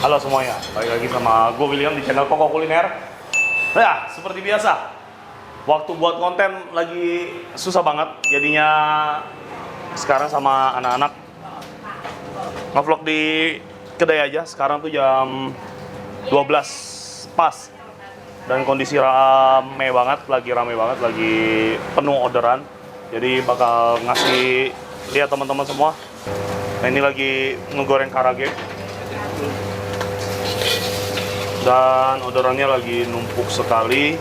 Halo semuanya, balik lagi sama gue William di channel Koko Kuliner. Ya, seperti biasa, waktu buat konten lagi susah banget. Jadinya sekarang sama anak-anak ngevlog di kedai aja. Sekarang tuh jam 12 pas. Dan kondisi rame banget, lagi penuh orderan. Jadi bakal ngasih lihat teman-teman semua. Nah, ini lagi ngegoreng karage. Dan orderannya lagi numpuk sekali.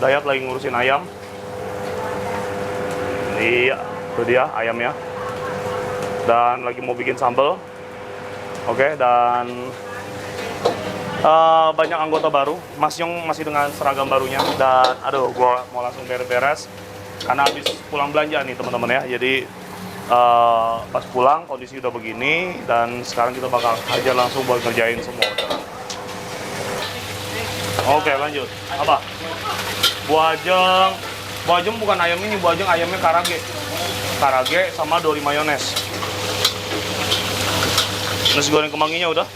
Dayat lagi ngurusin ayam. Iya, itu dia ayamnya. Dan lagi mau bikin sambal. Oke, dan banyak anggota baru. Mas Yong masih dengan seragam barunya. Dan aduh, gua mau langsung beres-beres karena habis pulang belanja nih teman-teman ya. Jadi pas pulang kondisi udah begini, dan sekarang kita bakal aja langsung buat ngerjain semua orderan. Oke, lanjut. Apa? Buajeng bukan ayam ini, buajeng ayamnya karage. Karage sama dori mayones. Nasi goreng kemanginya udah.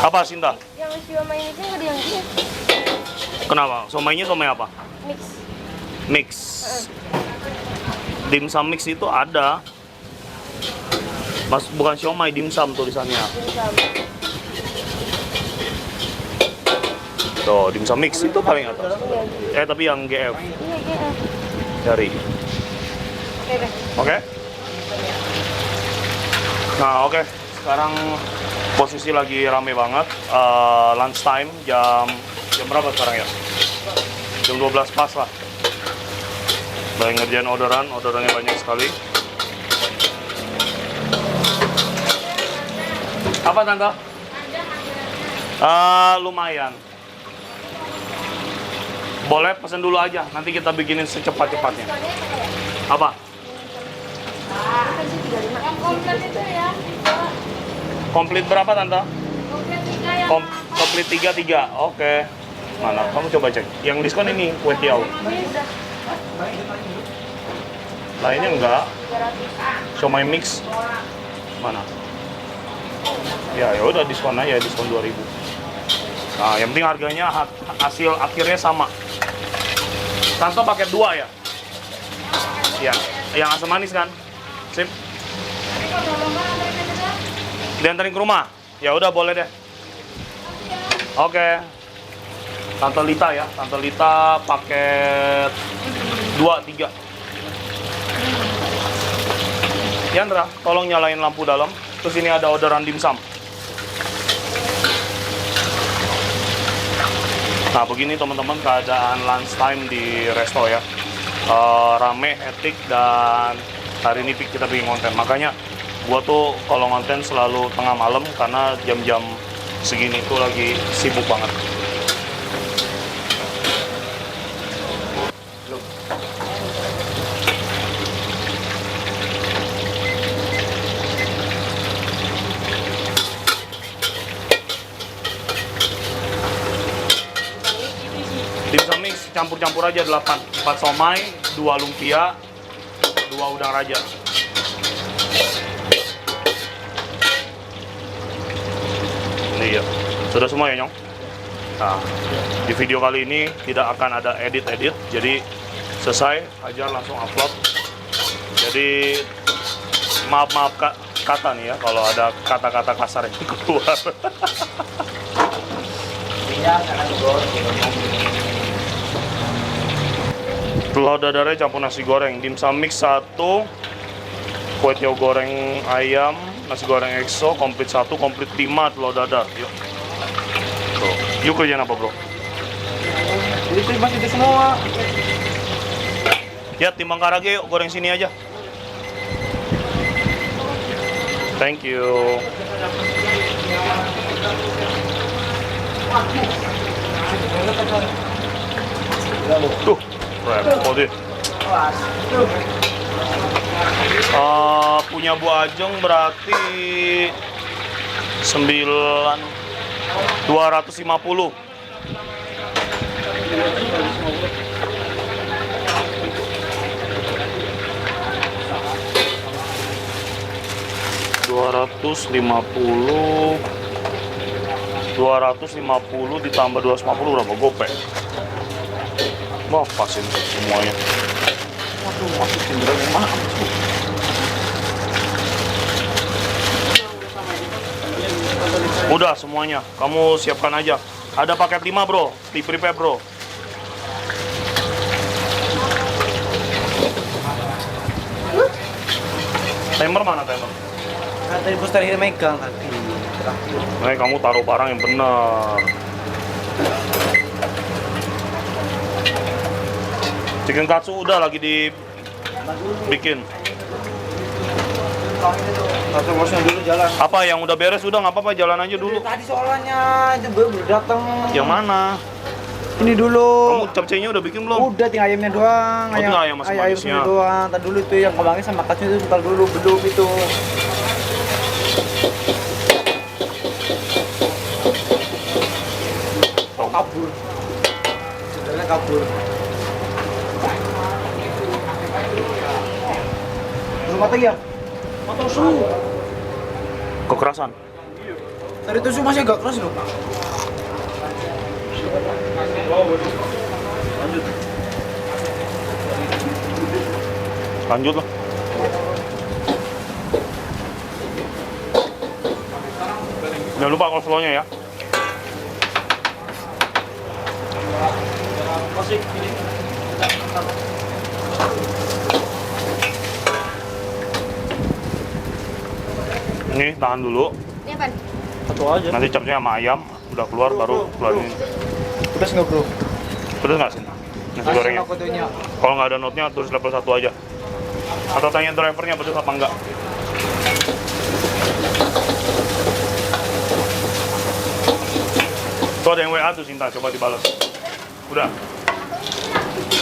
Apa Sinta? Yang siomay ini nggak ada yang ini. Kenapa? Somainya somai apa? Mix. Mix. Dimsum mix itu ada. Mas, bukan siomay, dimsum tulisannya. Dimsum. Tuh, dimsum mix itu paling atas. Tapi yang GF. Iya, iya. Dari. Oke deh. Oke? Nah, oke. Sekarang posisi lagi rame banget. Lunch time jam berapa sekarang ya? Jam 12 pas lah. Lagi ngerjain orderannya banyak sekali. Apa Tante? Lumayan. Boleh pesen dulu aja, nanti kita bikinin secepat-cepatnya. Apa? Yang komplit itu ya. Komplit berapa Tante? Komplit 3 yang Komplit 3. Oke. Mana? Kamu coba cek. Yang diskon ini kue tiaw. Lainnya enggak. Siomay mix. Mana? Ya udah diskon aja, diskon 2000. Nah, yang penting harganya hasil akhirnya sama. Tante paket 2 ya? Ya, yang asam manis kan? Sip. Diantarin ke rumah? Ya udah boleh deh. Oke. Tante Lita ya, Tante Lita paket 2, 3. Yandra, tolong nyalain lampu dalam. Terus ini ada orderan dimsum. Nah, begini teman-teman keadaan lunch time di resto ya. Rame, hektik, dan hari ini kita bikin konten. Makanya gua tuh kalau konten selalu tengah malam karena jam-jam segini tuh lagi sibuk banget. Dimsum mix campur-campur aja 8. 4 somai, 2 lumpia, 2 udang raja. Ini ya. Sudah semua ya, Nyong? Nah, di video kali ini tidak akan ada edit-edit. Jadi selesai, aja langsung upload. Jadi maaf kata nih ya kalau ada kata-kata kasar yang keluar. Telur dadarnya campur nasi goreng, dimsum mix 1, kue tiaw goreng ayam, nasi goreng EXO, komplit 1, komplit 5 telur dadar. Yuk. Tuh. Yuk kerjain apa bro? Itu masih itu semua. Ya timbang karage yuk, goreng sini aja. Thank you. Tuh, repot deh. Punya Bu Ajeng berarti 250. 250 ditambah 250 berapa gopek? Wah, pas ini semuanya. Waduh, masukin berapa mana? Udah semuanya, kamu siapkan aja. Ada paket 5 bro, di prepare bro. Timer mana timer? Kata ibu terakhir megang tadi. Nih kamu taruh barang yang benar. Chicken katsu udah lagi dibikin. Kata bosnya dulu jalan. Apa yang udah beres udah nggak apa-apa, jalan aja dulu. Tadi soalnya itu baru datang. Yang mana? Ini dulu. Kamu capcaynya udah bikin belum? Udah tinggal ayamnya doang. Oh, tinggal ayam sama manisnya. ayamnya doang. Tadi dulu itu yang kembangnya sama kasnya itu bentar dulu belum itu. Oh, kabur. Sebenarnya kabur. Rumah lagi ya? Atau su? Kekerasan. Tadi tuh su masih agak keras loh. Lanjut lah. Jangan lupa coleslaw-nya ya. Ini tahan dulu. Ini apa? Satu aja. Nanti capcay sama ayam udah keluar baru keluarin. Pedas nggak bro? Pedes nggak sih nasi gorengnya? Fotonya. Kalau nggak ada note-nya tulis level 1 aja. Atau tanya drivernya pedes apa enggak. Tuh ada yang WA tuh Sinta, coba dibalas. Udah?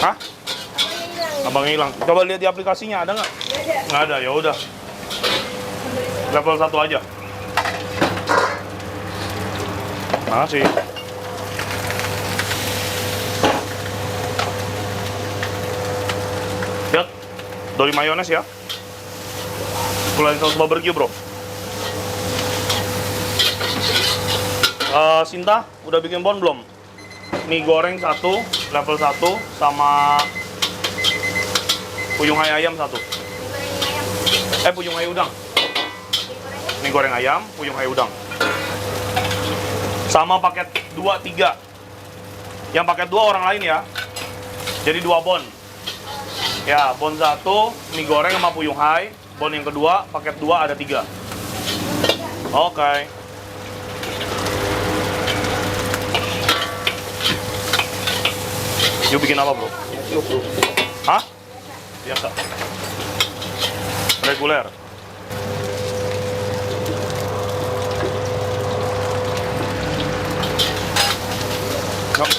Hah? Abang hilang. Coba lihat di aplikasinya ada nggak? Nggak ada, ya udah. Level 1 aja. Makasih. Lihat, dari mayones ya. Keluarin saus barbecue bro. Sinta, udah bikin bon belum? Mie goreng 1, level 1, sama puyung hai ayam 1. Puyung hai udang. Mie goreng ayam, puyung hai udang. Sama paket 2, 3. Yang paket 2 orang lain ya. Jadi 2 bon. Ya, bon 1, mie goreng sama puyung hai. Bon yang kedua, paket 2 ada 3. Oke. Yuk bikin apa bro? Hah? Biasa. Reguler. Yuk.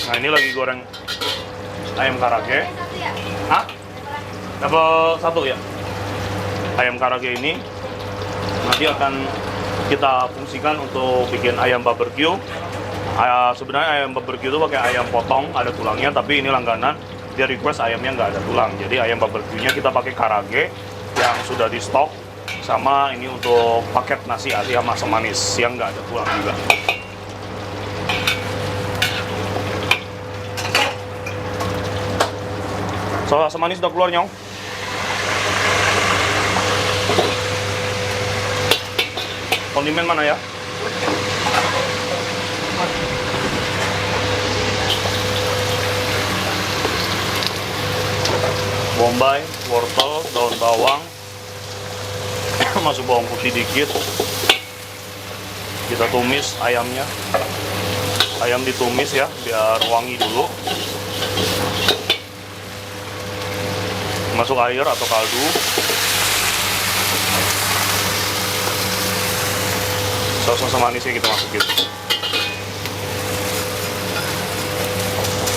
Nah ini lagi goreng ayam karage. Hah? Level 1 ya? Ayam karage ini nanti akan kita fungsikan untuk bikin ayam barbecue. Sebenarnya ayam barbecue itu pakai ayam potong, ada tulangnya, tapi ini langganan. Dia request ayamnya nggak ada tulang. Jadi ayam barbecue-nya kita pakai karage yang sudah di stok. Sama ini untuk paket nasi ayam asam manis yang nggak ada tulang juga. So, asam manis udah keluar nyong. Kondimen mana ya? Bombay, wortel, daun bawang, masuk bawang putih dikit. Kita tumis ayamnya. Ayam ditumis ya, biar wangi dulu. Masuk air atau kaldu. Saus asam manisnya kita masukin.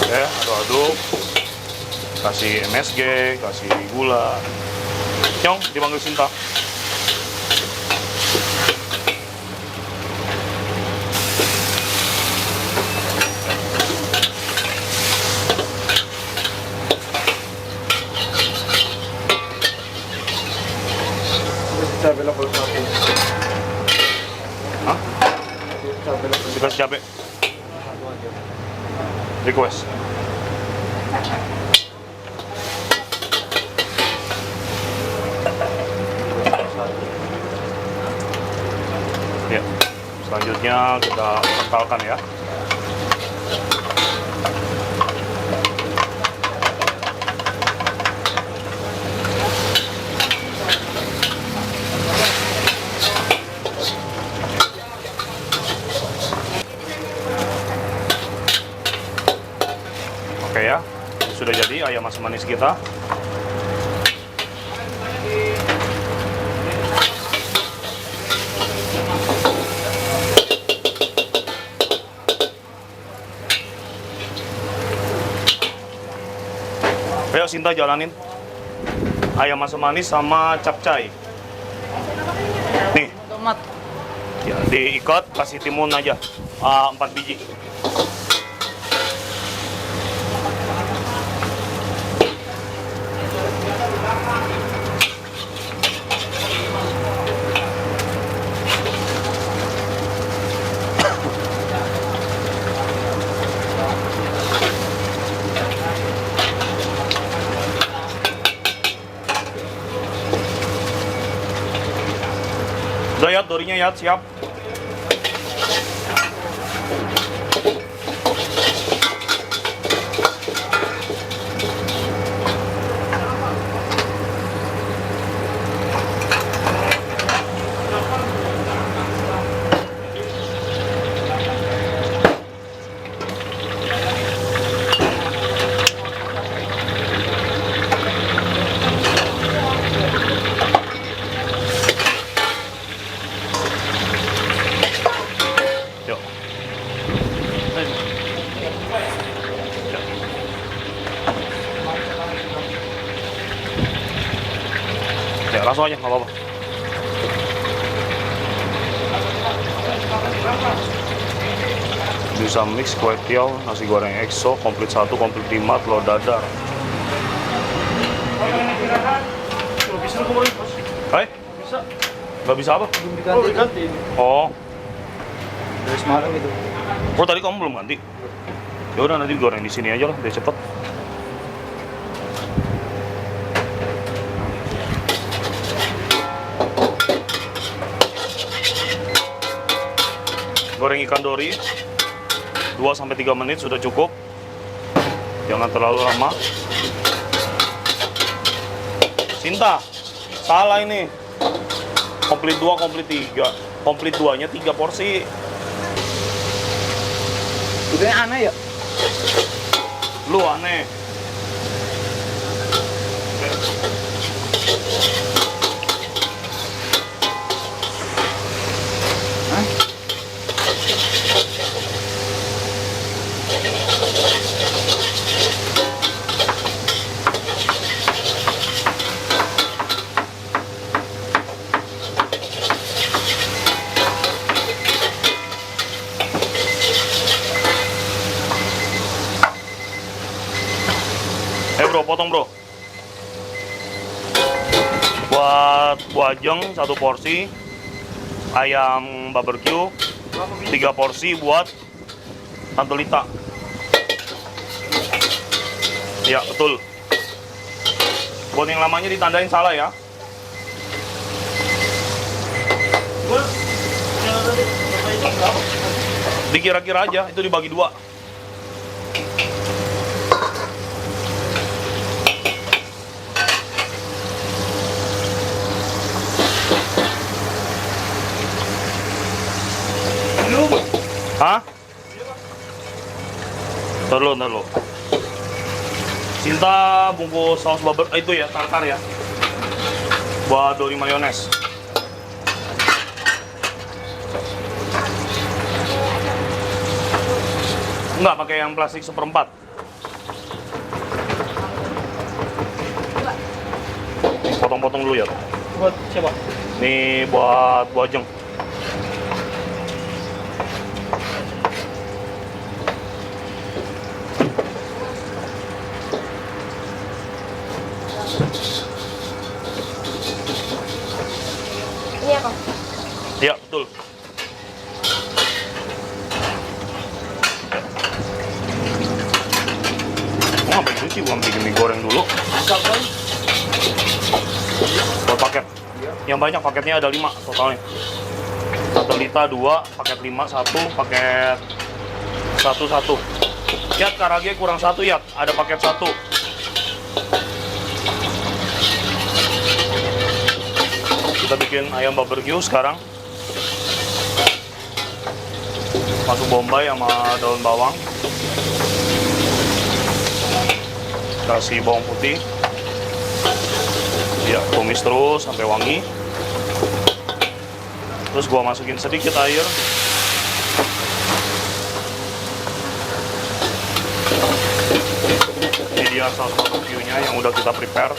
Oke, aduk-aduk. Kasih MSG, kasih gula. Nyong, dipanggil Sinta. Dikasih cabai. Request. Ya, selanjutnya kita kentalkan ya. Oke ya, sudah jadi ayam asam manis kita. Ayo Sinta jalanin ayam asam manis sama capcay. Nih, Tomat. ya diikat, kasih timun aja 4 biji. Udah ya, dorinya ya, siap. Yuk. Ya, langsung aja, nggak apa-apa. Bisa mix kue tiaw, nasi goreng EXO, komplit 1, komplit 5, telur dadar. Hai? Bisa. Nggak bisa apa? Belum diganti. Oh, Dari semalam itu. oh tadi kamu belum ganti? Ya udah nanti goreng di sini aja lah, biar cepet. Goreng ikan dori 2-3 menit sudah cukup. Jangan terlalu lama. Sinta, salah ini. Komplit 2, komplit 3. Komplit 2-nya 3 porsi. Itu yang aneh ya? Lu aneh. Hah? Bro, potong bro. Buat buajeng 1 porsi, ayam barbecue 3 porsi buat Tante Lita. Ya betul. Buat yang lamanya ditandain salah ya. Dikira-kira aja, itu dibagi 2. Hah? Ntar lu. Sinta bungkus saus itu ya, tartar ya. Buat dori mayones. Enggak, pakai yang plastik 1/4. Potong-potong dulu ya. Buat siapa? Ini buat buajeng. Iya kok. Ya, betul. cuci, bukan bikin mie goreng dulu. Buat paket. Yang banyak paketnya ada 5 totalnya. Satelita 2, paket 5 1, paket 1. Yat, karage kurang 1 Yat, ada paket 1. Kita bikin ayam barbeque sekarang. Masuk bombay sama daun bawang. Kasih bawang putih. Ya, tumis terus sampai wangi. Terus gua masukin sedikit air. Ini dia saus barbeque-nya yang udah kita prepare.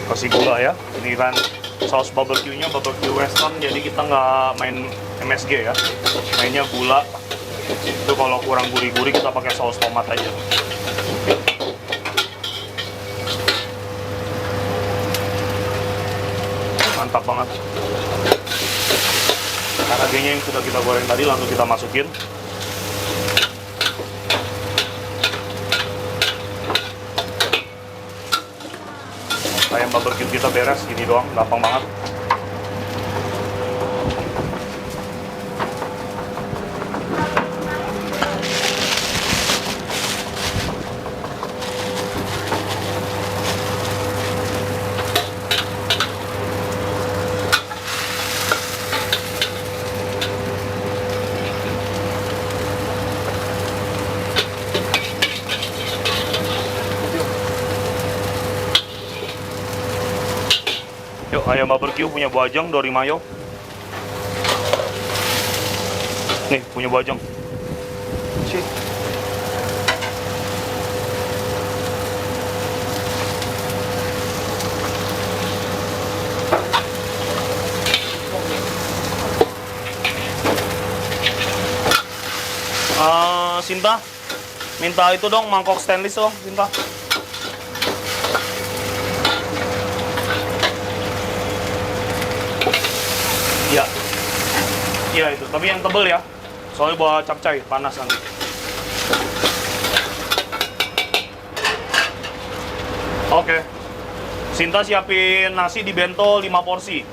Kasih gula ya. Ini kan saus barbeque-nya barbecue western, jadi kita nggak main MSG ya. Mainnya gula. Itu kalau kurang gurih-gurih kita pakai saus tomat aja. Mantap banget. Karagenya yang sudah kita goreng tadi langsung kita masukin. Ayam barbeque kita beres, gini doang, gampang banget. Yuk, ayam barbeque punya Bojang dari Mayo. Nih, punya Bojang. Sinta, minta itu dong, mangkok stainless dong, Sinta. Iya. Iya itu, tapi yang tebel ya. Soalnya buat capcay, panas nanti. Oke. Sinta siapin nasi di bento 5 porsi.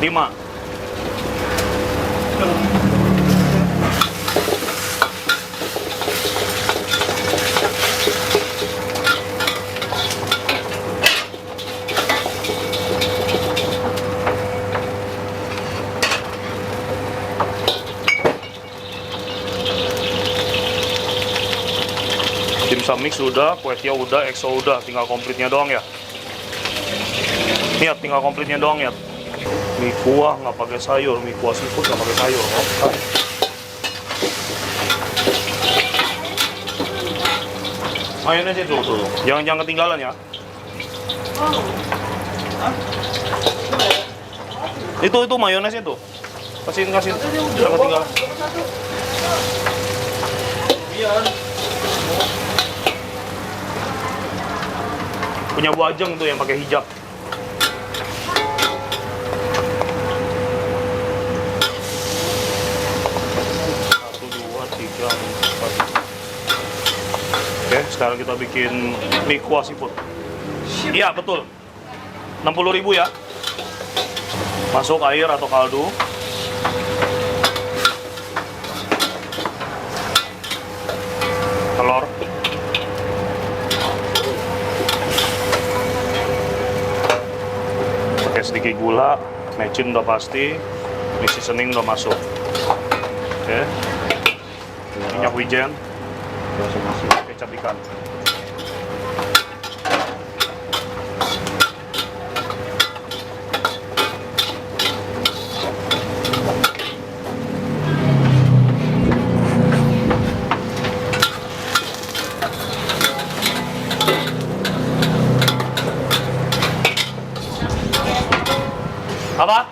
5. Dimsum mix udah, kue tiaw udah, EXO udah, tinggal komplitnya doang ya. Niat, tinggal komplitnya doang ya. Mie kuah nggak pakai sayur, mie kuah seafood nggak pakai sayur. Oke. Mayones itu tuh, jangan ketinggalan ya. Itu mayones itu. Kasih, jangan ketinggalan. Punya Bojang tuh yang pakai hijab. Satu, dua, tiga, empat. Oke, sekarang kita bikin mie kuah seafood. Iya, betul. 60.000 ya. Masuk air atau kaldu. Telur. Pakai sedikit gula, mecin udah pasti, mix seasoning udah masuk. Oke. Minyak wijen, kecap ikan. Apa?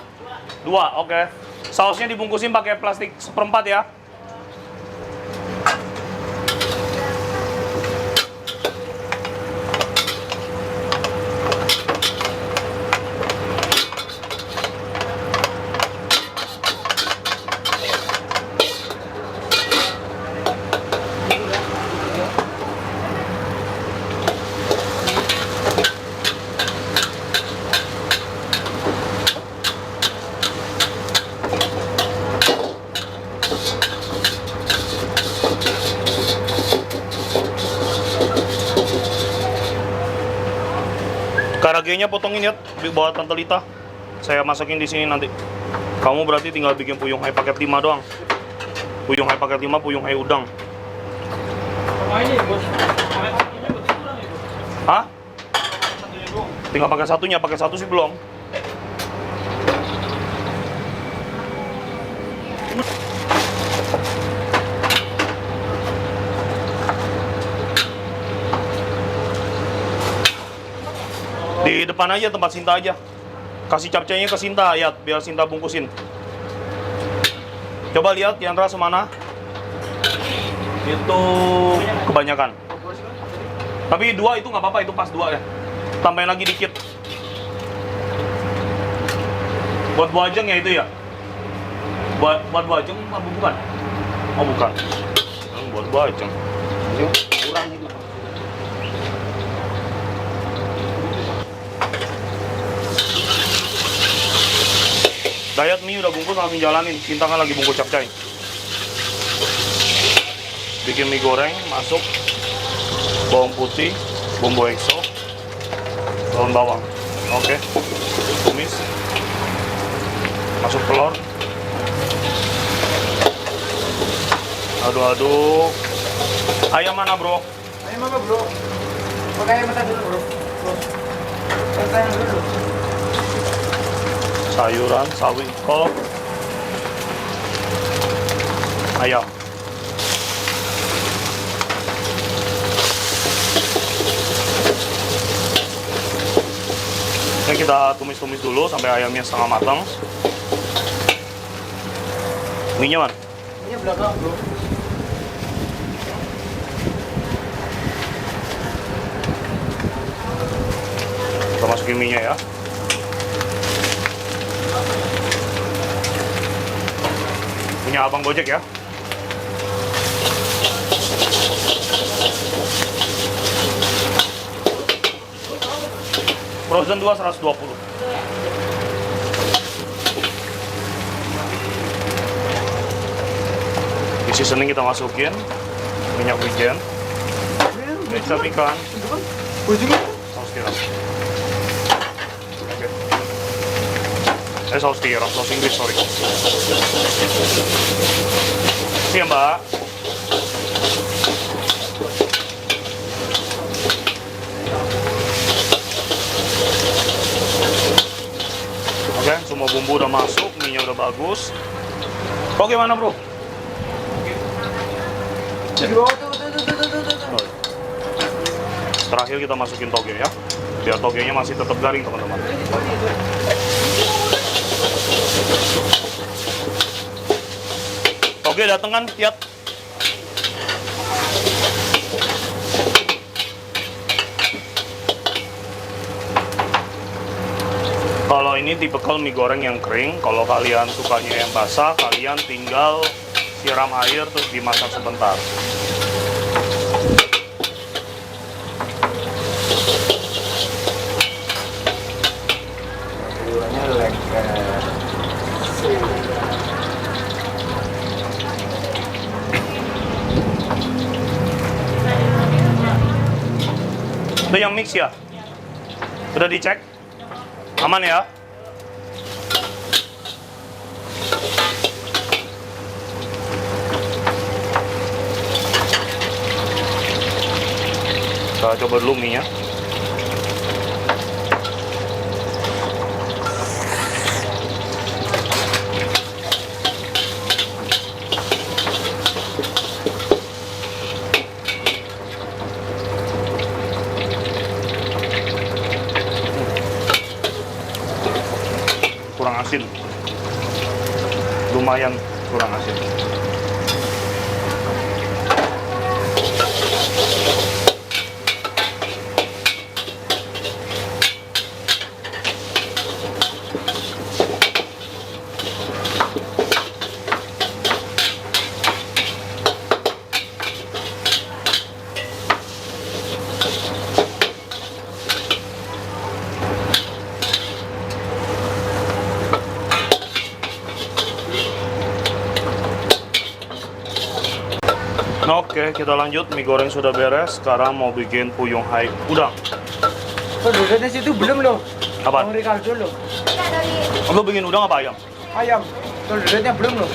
2, oke. Sausnya dibungkusin pakai plastik 1/4 ya. togenya potongin ya, buat Tante Lita. Saya masakin di sini nanti. Kamu berarti tinggal bikin puyung hai paket 5 doang. Puyung hai paket 5, puyung hai udang. Hah? Tinggal pakai satunya, pakai satu sih belum. Di depan aja, tempat Sinta aja. Kasih capcaynya ke Sinta, ya, biar Sinta bungkusin. Coba lihat Yandra semana. Itu kebanyakan. Tapi 2 itu nggak apa-apa, itu pas 2 ya. Tambahin lagi dikit. Buat buajeng ya itu ya? Buat buajeng apa bukan? Oh bukan. Buat buajeng. Kurang gitu. Dayat mie udah bungkus, langsung jalanin. Sinta kan lagi bungkus capcay. Bikin mie goreng, masuk bawang putih, bumbu exo, daun bawang. Oke, tumis, masuk telur, aduk-aduk. Ayam mana bro? Ayam apa bro? Pakai ayam mata dulu bro. Pakai ayam dulu. Sayuran, sawi kol, ayam. Ini kita tumis-tumis dulu sampai ayamnya setengah matang. Mie-nya mana? Ini belakang bro. Kita masukin mie-nya ya. Punya abang Gojek ya. Frozen 2 120. Di seasoning kita masukin minyak wijen, kecap ikan, Ujungnya. saus tiram. Oke. Saus tiram, saus Inggris, sorry. Iya mbak. Oke, semua bumbu udah masuk, mie-nya udah bagus. Oke, mana bro? Di bawah tuh. Oh. Terakhir kita masukin toge ya, biar togenya masih tetap garing teman-teman. Toge dateng kan, Yat? Kalau ini tipikal mie goreng yang kering. Kalau kalian sukanya yang basah, kalian tinggal siram air terus dimasak sebentar. Sayurannya lengket. Itu yang mix ya? Udah dicek? Aman ya? Kita coba dulu mie-nya. Kurang asin, lumayan kurang asin. Oke, kita lanjut. Mie goreng sudah beres. Sekarang mau bikin puyung hai udang. Tuh duduknya situ belum loh. Apaan? Yang Ricardo loh. Enggak dari Lu bikin udang apa ayam? Ayam. Tuh duduknya belum loh.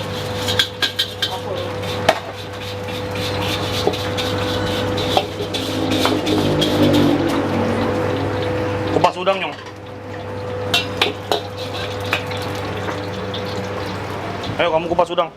Kupas udang, Nyong. Ayo kamu kupas udang.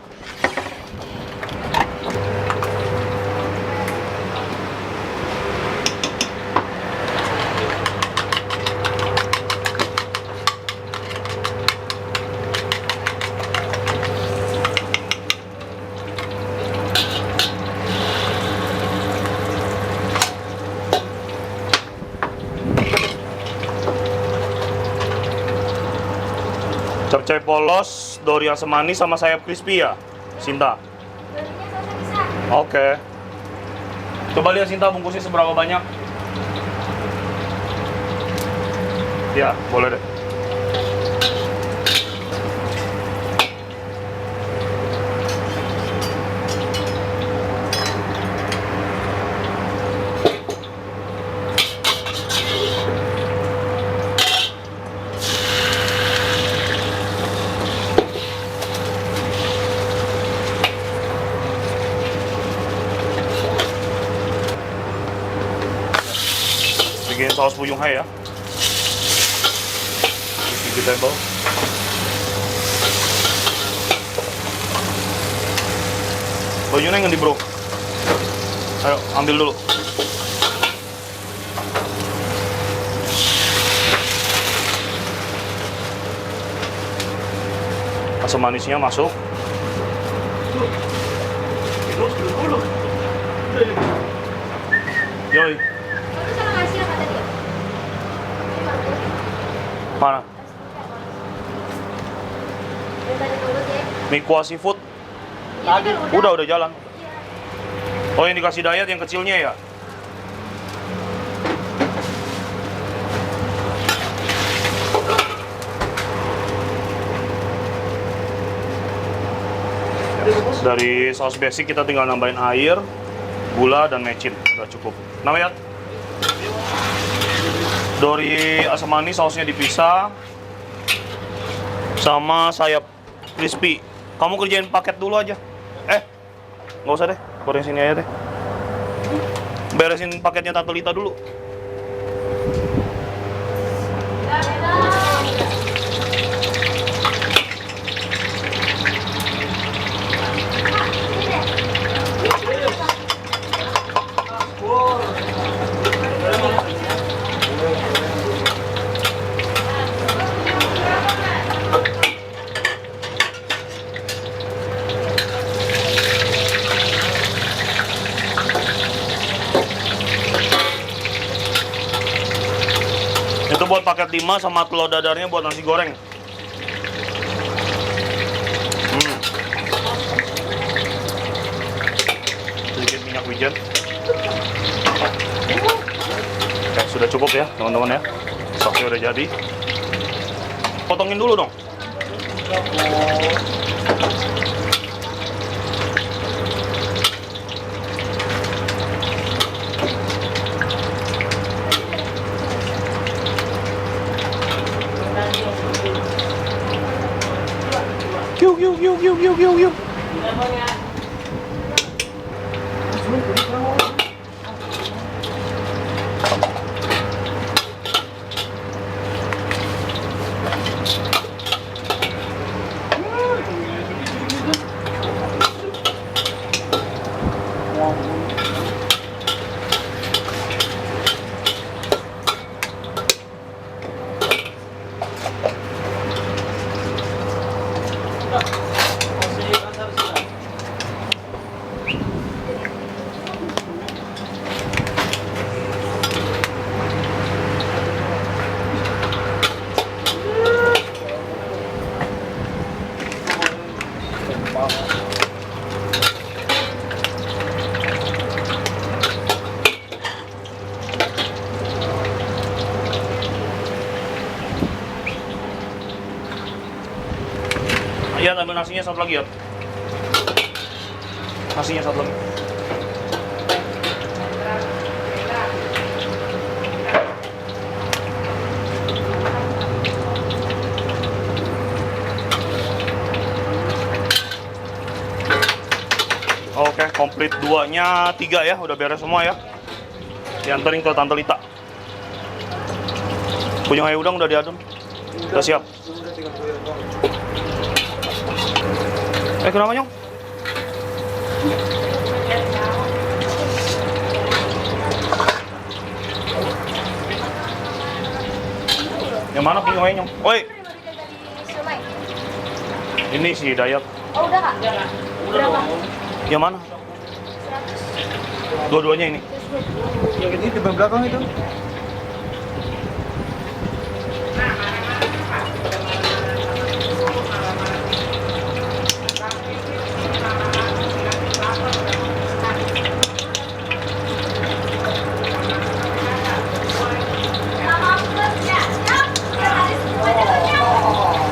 Capcay polos, dori asam manis sama sayap crispy ya, Sinta. dorinya sosok bisa. Oke. Coba lihat Sinta bungkusnya seberapa banyak. Ya, boleh deh. Bikin saus buyung hai ya. Vegetable. Bajunya yang di bro. Ayo ambil dulu. Asam manisnya masuk. Yoi. Kamu salah ngasih apa tadi ya? Ini bagus. Mana? Yang tadi turut ya. Mie kuah seafood. Ini kan Udah jalan. Oh yang dikasih diet yang kecilnya ya? Dari saus basic kita tinggal nambahin air, gula, dan mecin. Udah cukup. Nama ya? Dori asam manis sausnya dipisah sama sayap crispy. Kamu kerjain paket dulu aja. Nggak usah deh, goreng sini aja deh. Beresin paketnya Tante Lita dulu. Itu buat paket 5 sama telur dadarnya buat nasi goreng. Sedikit minyak wijen. Oke, sudah cukup ya teman-teman ya. Sausnya udah jadi. Potongin dulu dong. Yuk. Iya, ambil nasinya satu lagi ya. Nasinya satu lagi. Oke, komplit 2-nya 3 ya, udah beres semua ya. Dianterin ke Tante Lita. Punya ayam udang udah diadem. Udah siap. Udah tinggal goyang doang. Kenapa Nyong? Yang mana punya ayam Nyong? Oi, Siomay. ini si Dayat. Oh, udah Kak? Berapa? Yang mana? 100. Dua-duanya ini. Yang ini di belakang itu.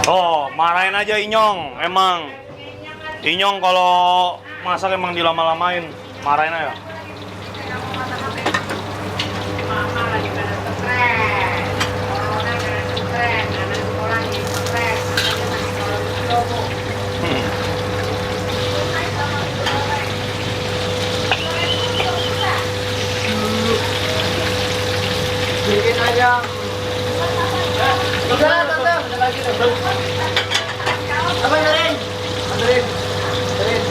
Oh, marahin aja Inyong. Emang Inyong kalau masak emang dilama-lamain. Marahin aja. Bikin aja. Udah lah, Tante. Udah lagi tuh. Apa anterin? Anterin. Anterin.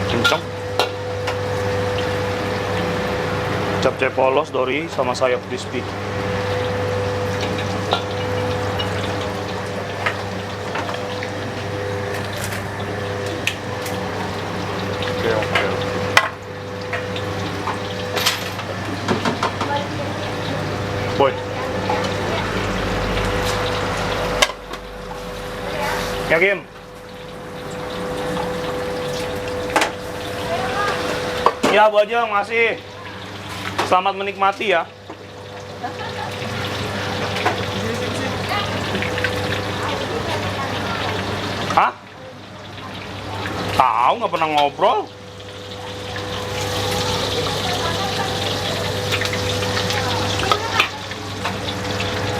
Kenceng. Capcay polos, dori, sama sayap crispy. Oke, oke. Boy. Yakin? Ya, Bu aja masih. Selamat menikmati ya. Hah? Tahu nggak pernah ngobrol?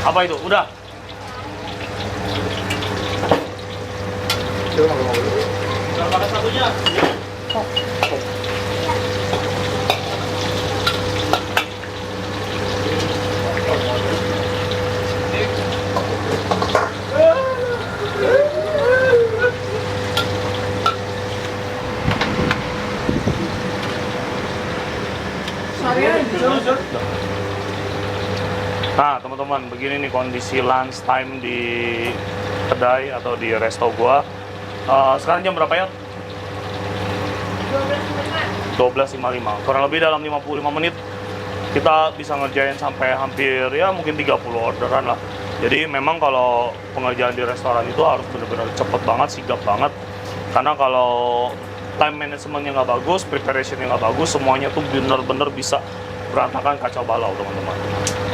Apa itu? Udah. Coba ngomong dulu. Jangan pakai satunya. Nah, teman-teman, begini nih kondisi lunch time di kedai atau di resto gua. Sekarang jam berapa ya? 12.55. Kurang lebih dalam 55 menit kita bisa ngerjain sampai hampir ya mungkin 30 orderan lah. Jadi memang kalau pengerjaan di restoran itu harus benar-benar cepet banget, sigap banget. Karena kalau time managementnya nggak bagus, preparationnya nggak bagus, semuanya tuh benar-benar bisa berantakan, kacau balau teman-teman.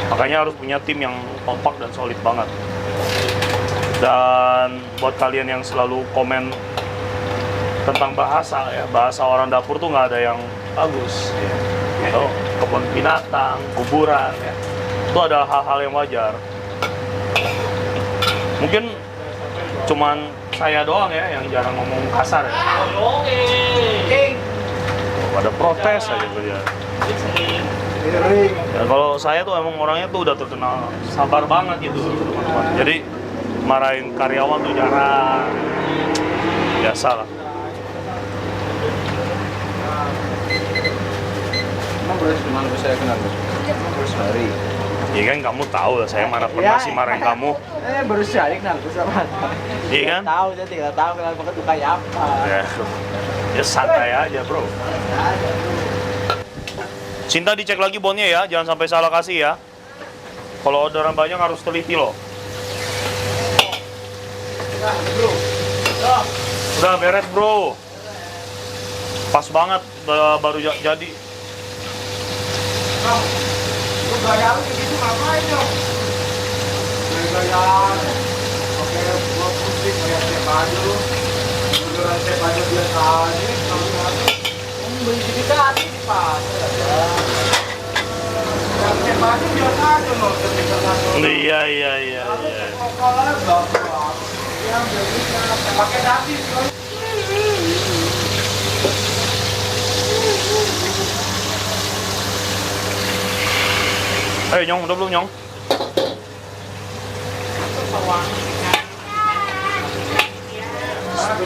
Makanya harus punya tim yang kompak dan solid banget. Dan buat kalian yang selalu komen tentang bahasa ya, bahasa orang dapur tuh nggak ada yang bagus ya. Gitu. Kebun binatang, kuburan ya, itu ada hal-hal yang wajar. Mungkin cuman saya doang ya yang jarang ngomong kasar ya. Pada protes aja kerja. Ya, kalau saya tuh emang orangnya tuh udah terkenal sabar banget gitu teman-teman. Jadi marahin karyawan tuh jarang. Biasa lah. Emang baru mana saya kenal tuh? Baru sehari. Iya kan kamu tahu lah saya mana pernah sih marahin kamu. Baru sehari kenal tuh sama. Iya kan? Tahu saya tinggal tahu kenal banget tuh kayak apa. Ya santai aja bro. Cinta dicek lagi bonnya ya, jangan sampai salah kasih ya. Kalau orderan banyak harus teliti loh. Udah beres bro. Pas banget, baru jadi. Bang, lu gaya lu kayak gitu ngapain dong? Gaya pakai buat putih kayak teh baju, beneran teh baju biasa aja. Kamu beli sedikit di pasar. Yang teh baju biasa aja loh, ketika satu. Iya. Pokoknya bagus. Yang beli pakai dasi sih. Nyong, udah belum Nyong?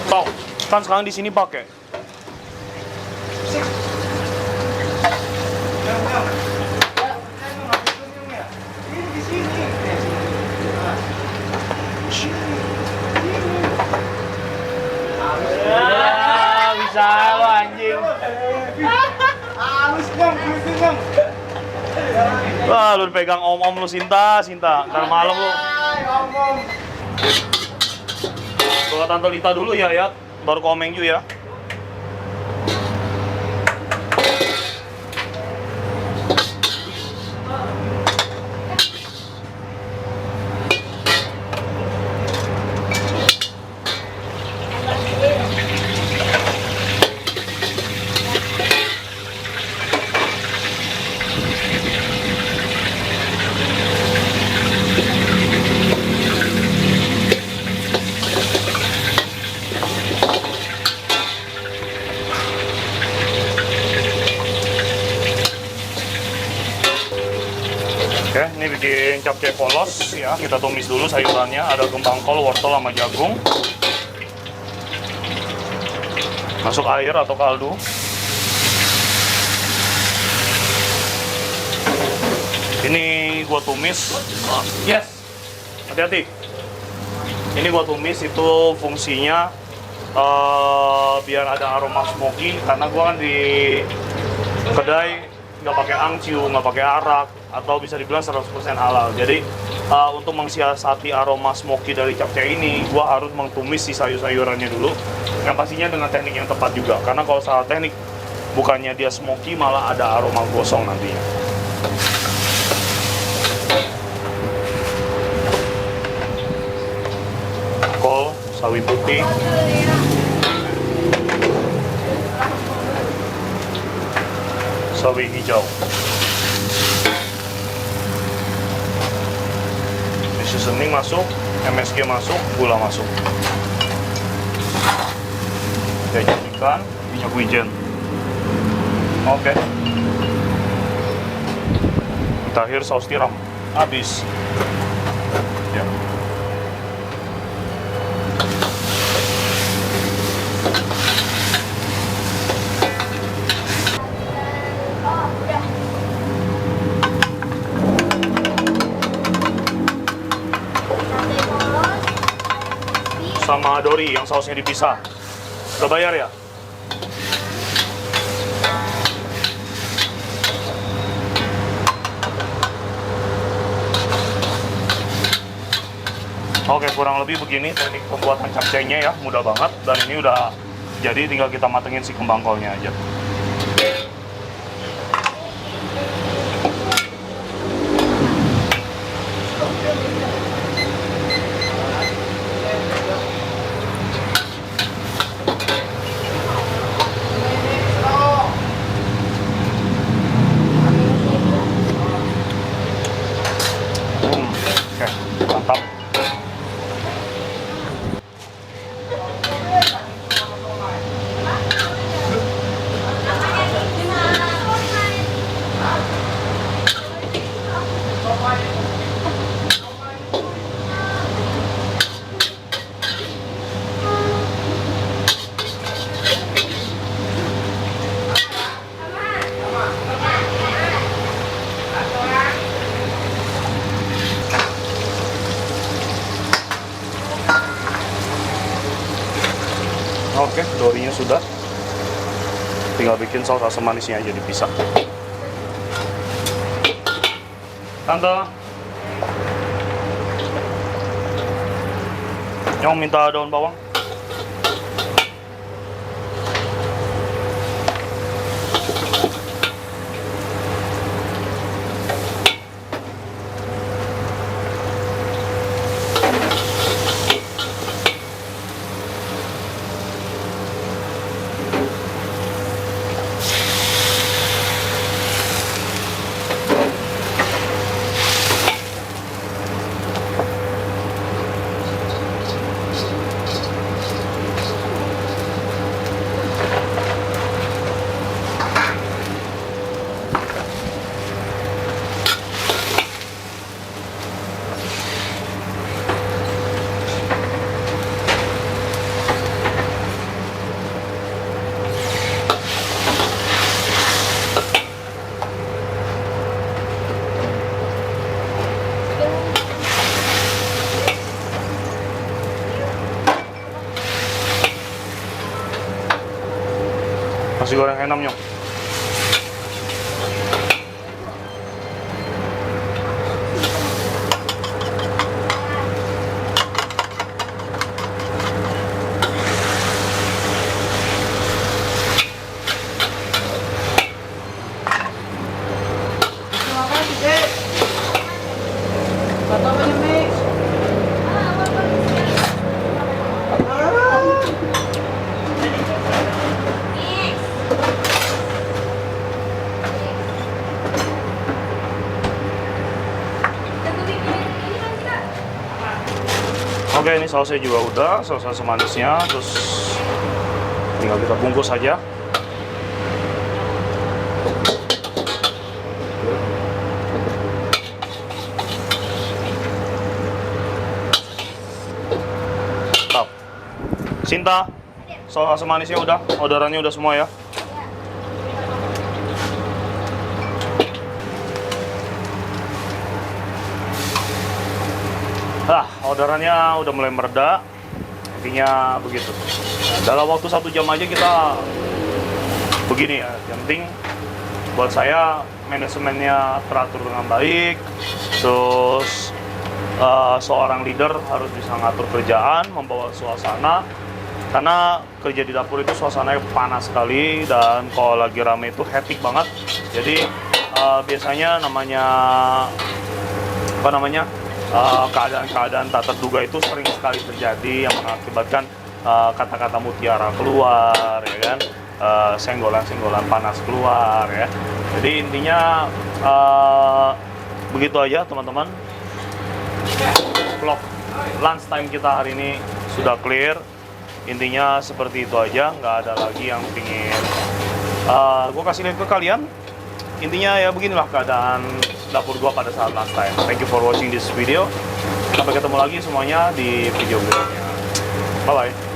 Tau, kan sekarang di sini pakai. Ini di sini. Bisa lo anjing. Halus bang, halus bang. Wah, lu pegang om lu Sinta. Ntar malam lu. Ngomong. Bawa Tante Lita dulu ya, baru ke Om Engju ya. Oke, ini bikin capcay polos ya. Kita tumis dulu sayurannya. Ada kembang kol, wortel, sama jagung. Masuk air atau kaldu. Ini gua tumis. Yes. Hati-hati. Ini gua tumis itu fungsinya biar ada aroma smoky. Karena gua kan di kedai nggak pakai angciu, nggak pakai arak, atau bisa dibilang 100% halal. Jadi untuk mensiasati aroma smoky dari capcay ini, gua harus mentumis si sayur-sayurannya dulu. Yang pastinya dengan teknik yang tepat juga. Karena kalau salah teknik, bukannya dia smoky, malah ada aroma gosong nantinya. Kol, sawi putih, sawi hijau. Seasoning masuk, MSG masuk, gula masuk. Kecap ikan, minyak wijen. Oke. Terakhir saus tiram. Habis. Ya. Sama Dori yang sausnya dipisah. Udah bayar ya? Oke, kurang lebih begini teknik pembuatan capcaynya ya, mudah banget. Dan ini udah jadi, tinggal kita matengin si kembang kolnya aja. Oke, mantap. Oke, dorinya sudah. Tinggal bikin saus asam manisnya aja dipisah. Tante, Nyong minta daun bawang. Nasi goreng Hainam Nyong. Terima kasih, Dek. Kata apa nih, Mix? Oke, ini sausnya juga udah, saus manisnya, terus tinggal kita bungkus saja. Stop. Sinta, saus manisnya udah, orderannya udah semua ya. Orderannya udah mulai mereda, intinya begitu. Dalam waktu 1 jam aja kita begini ya. Yang penting buat saya manajemennya teratur dengan baik, terus seorang leader harus bisa ngatur kerjaan, membawa suasana. Karena kerja di dapur itu suasananya panas sekali dan kalau lagi rame itu hectic banget. Jadi biasanya keadaan-keadaan tak terduga itu sering sekali terjadi yang mengakibatkan kata-kata mutiara keluar, ya kan, senggolan-senggolan panas keluar, ya. Jadi intinya begitu aja teman-teman. Vlog lunch time kita hari ini sudah clear. Intinya seperti itu aja, nggak ada lagi yang pingin gue kasih lihat ke kalian. Intinya ya beginilah keadaan dapur gua pada saat lunch time. Thank you for watching this video. Sampai ketemu lagi semuanya di video berikutnya. Bye bye.